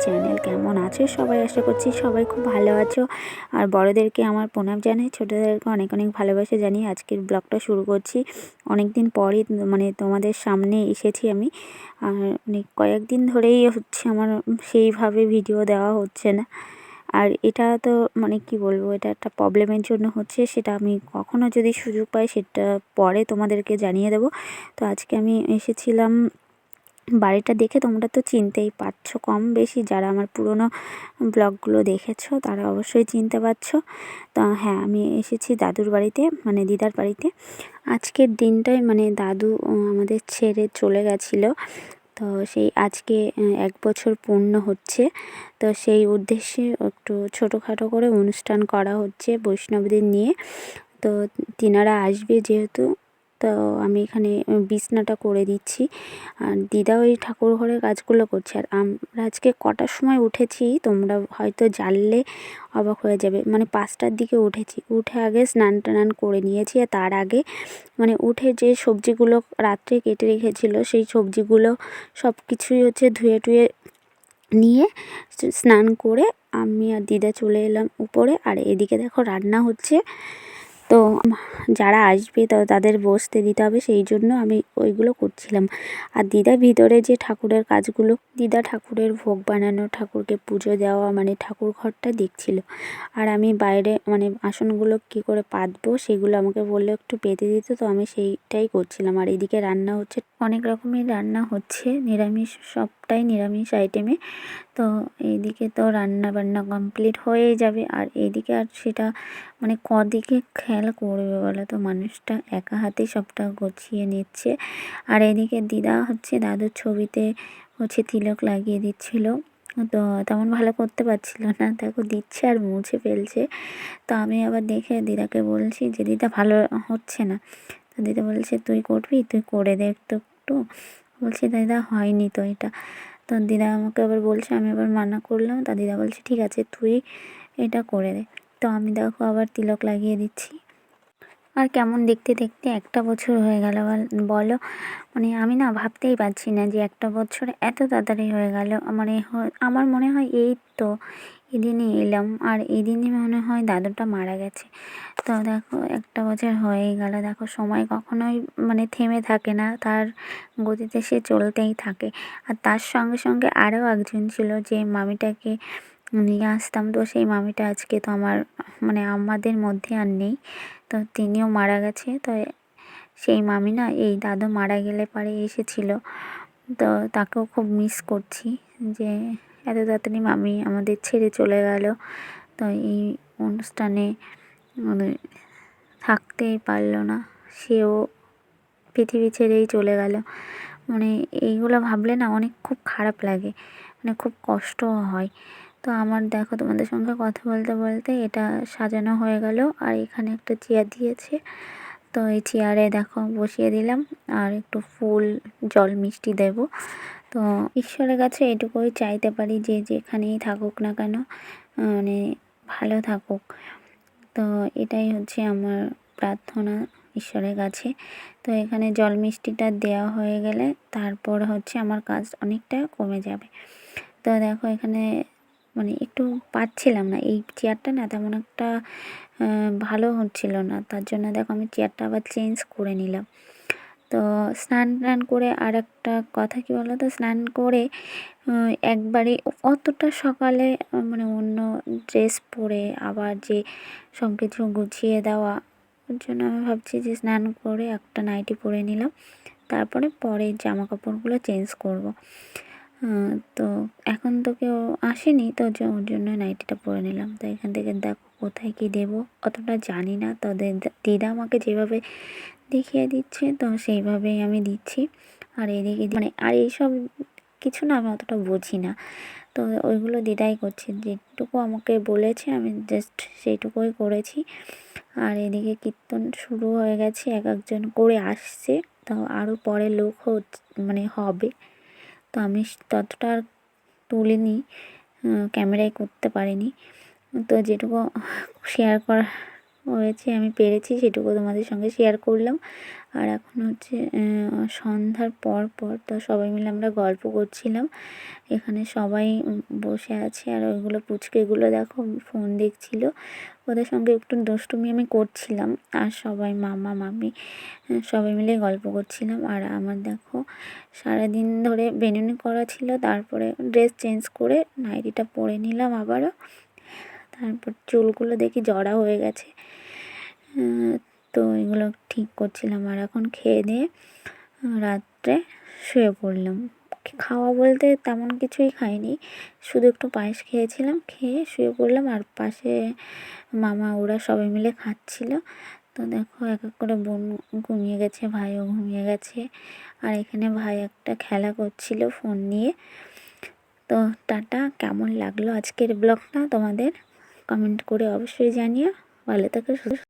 Channel. কেমন আছো সবাই? আশা করছি সবাই খুব ভালো আছো। আর বড়োদেরকে আমার প্রণাম জানাই, ছোটোদেরকে অনেক অনেক ভালোবাসা জানিয়ে আজকের ব্লগটা শুরু করছি। অনেক দিন পরই তোমাদের সামনে এসেছি আমি। আর কয়েকদিন ধরেই হচ্ছে আমার সেইভাবে ভিডিও দেওয়া হচ্ছে না। আর এটা তো কি বলবো, এটা একটা প্রবলেমের জন্য হচ্ছে, সেটা আমি কখনো যদি সুযোগ পাই সেটা পরে তোমাদেরকে জানিয়ে দেবো। তো আজকে আমি এসেছিলাম বাড়িটা দেখে। তোমরা তো চিনতেই পারছো কম বেশি, যারা আমার পুরনো ব্লগগুলো দেখেছো তারা অবশ্যই চিনতে পারছো। তা হ্যাঁ, আমি এসেছি দাদুর বাড়িতে, দিদার বাড়িতে। আজকের দিনটাই দাদু আমাদের ছেড়ে চলে গেছিলো। তো সেই আজকে 1 বছর পূর্ণ হচ্ছে। তো সেই উদ্দেশ্যে একটু ছোটোখাটো করে অনুষ্ঠান করা হচ্ছে বৈষ্ণবদের নিয়ে। তো তিনারা আসবে যেহেতু, তো আমি এখানে বিছনাটা করে দিচ্ছি। আর দিদা ওই ঠাকুর ঘরের কাজগুলো করছে। আর আমরা আজকে কটার সময় উঠেছি তোমরা হয়তো জানলে অবাক হয়ে যাবে। 5টার দিকে উঠেছি। উঠে আগে স্নান টান করে নিয়েছি। আর তার আগে উঠে যে সবজিগুলো রাত্রে কেটে রেখেছিল সেই সবজিগুলো সব কিছুই হচ্ছে ধুয়ে টুয়ে নিয়ে স্নান করে আমি আর দিদা চলে এলাম উপরে। আর এদিকে দেখো রান্না হচ্ছে। তো যারা আসবে তো তাদের বসতে দিতে হবে, সেই জন্য আমি ওইগুলো করছিলাম। আর দিদা ভিতরে যে ঠাকুরের কাজগুলো, দিদা ঠাকুরের ভোগ বানানো, ঠাকুরকে পুজো দেওয়া, ঠাকুর ঘরটা দেখছিল। আর আমি বাইরে আসনগুলো কি করে পাতবো সেগুলো আমাকে বললে একটু পেতে দিত, তো আমি সেইটাই করছিলাম। আর এদিকে রান্না হচ্ছে, অনেক রকমের রান্না হচ্ছে, নিরামিষ, সবটাই নিরামিষ আইটেমে। তো এইদিকে তো রান্না বান্না কমপ্লিট হয়েই যাবে। আর এইদিকে আর সেটা কদিকে খেয়াল করবে বলো তো, মানুষটা একা হাতেই সবটা গুছিয়ে নিচ্ছে। আর এদিকে দিদা হচ্ছে দাদুর ছবিতে হচ্ছে তিলক লাগিয়ে দিচ্ছিল। তো তেমন ভালো করতে পারছিল না, দেখো দিচ্ছে আর মুছে ফেলছে। তো আমি আবার দেখে দিদাকে বলছি যে দিদা ভালো হচ্ছে না। তো দিদা বলছে তুই করবি, তুই করে দে একটু একটু। বলছি দিদা হয়নি তো এটা। তো দিদা আমাকে আবার বলছে, আমি আবার মানা করলাম। তা দিদা বলছে ঠিক আছে তুই এটা করে দে। তো আমি দেখো আবার তিলক লাগিয়ে দিচ্ছি। আর কেমন দেখতে দেখতে 1টা বছর হয়ে গেল বলো। আমি না ভাবতেই পারছি না যে 1টা বছর এত তাড়াতাড়ি হয়ে গেল। আমার মনে হয় এই তো এদিনই এলাম, আর এদিনই মনে হয় দাদুটা মারা গেছে। তো দেখো 1টা বছর হয়েই গেল। দেখো সময় কখনোই থেমে থাকে না, তার গতিতে সে চলতেই থাকে। আর তার সঙ্গে সঙ্গে আরও একজন ছিল যে মামিটাকে নিয়ে আসতাম। তো সেই মামিটা আজকে তো আমার আমাদের মধ্যে আর নেই। তো তিনিও মারা গেছে। তো সেই মামি না এই দাদু মারা গেলে পরে এসেছিল। তো তাকেও খুব মিস করছি যে এত তাড়াতাড়ি মামি আমাদের ছেড়ে চলে গেল। তো এই অনুষ্ঠানে থাকতেই পারলো না, সেও পৃথিবী ছেড়েই চলে গেল। এইগুলো ভাবলে না অনেক খুব খারাপ লাগে, খুব কষ্টও হয়। তো আমার দেখো তোমাদের সঙ্গে কথা বলতে বলতে এটা সাজানো হয়ে গেল। আর এখানে একটা চেয়ার দিয়েছে, তো এই চেয়ারে দেখো বসিয়ে দিলাম। আর একটু ফুল, জল, মিষ্টি দেব। তো ঈশ্বরের কাছে এটুকুই চাইতে পারি যে যেখানেই থাকুক না কেন ভালো থাকুক। তো এটাই হচ্ছে আমার প্রার্থনা ঈশ্বরের কাছে। তো এখানে জল মিষ্টিটা দেওয়া হয়ে গেলে তারপর হচ্ছে আমার কাজ অনেকটা কমে যাবে। তো দেখো এখানে একটু পাচ্ছিলাম না, এই চেয়ারটা না তেমন একটা ভালো হচ্ছিল না, তার জন্য দেখো আমি চেয়ারটা আবার চেঞ্জ করে নিলাম। তো স্নান টান করে, আর একটা কথা কি বলো তো, স্নান করে একবারে অতটা সকালে অন্য ড্রেস পরে আবার যে সব কিছু গুছিয়ে দেওয়া, ওর জন্য আমি ভাবছি যে স্নান করে একটা নাইটি পরে নিলাম, তারপরে পরে জামা কাপড়গুলো চেঞ্জ করব। তো এখন তো কেউ আসেনি, তো ওর জন্য নাইটিটা পরে নিলাম। তো এখান থেকে দেখো কোথায় কী দেবো অতটা জানি না, তো দিদা আমাকে যেভাবে দেখিয়ে দিচ্ছে তো সেইভাবেই আমি দিচ্ছি। আর এদিকে আর এইসব কিছু না আমি অতটা বুঝি না, তো ওইগুলো দিদাই করছে, যেটুকু আমাকে বলেছে আমি জাস্ট সেইটুকুই করেছি। আর এদিকে কীর্তন শুরু হয়ে গেছে, এক একজন করে আসছে, তো আরও পরে লোক হবে। তো আমি ততটা আর তুলিনি, ক্যামেরায় করতে পারিনি। তো যেটুকু শেয়ার করা হয়েছে আমি পেরেছি সেটুকু তোমাদের সঙ্গে শেয়ার করলাম। আর এখন হচ্ছে সন্ধ্যার পর পর তো সবাই মিলে আমরা গল্প করছিলাম। এখানে সবাই বসে আছে আর ওইগুলো পুচকেগুলো দেখো ফোন দেখছিল, ওদের সঙ্গে একটু দুষ্টুমি আমি করছিলাম। আর সবাই মামা মামি সবাই মিলে গল্প করছিলাম। আর আমার দেখো সারাদিন ধরে বেনুনি করা ছিল, তারপরে ড্রেস চেঞ্জ করে নাইটিটা পরে নিলাম আবারও। তারপর চুলগুলো দেখি জড়া হয়ে গেছে, তো এগুলো ঠিক করছিলাম। আর এখন খেয়ে দিয়ে রাত্রে শুয়ে পড়লাম। খাওয়া বলতে তেমন কিছুই খাইনি, শুধু একটু পায়েস খেয়েছিলাম, খেয়ে শুয়ে পড়লাম। আর পাশে মামা ওরা সবাই মিলে খাচ্ছিল। তো দেখো এক এক করে বোন ঘুমিয়ে গেছে, ভাইও ঘুমিয়ে গেছে। আর এখানে ভাই একটা খেলা করছিল ফোন নিয়ে। তো টাটা, কেমন লাগলো আজকের ব্লগটা তোমাদের কমেন্ট করে অবশ্যই জানিও। ভালো থেকো।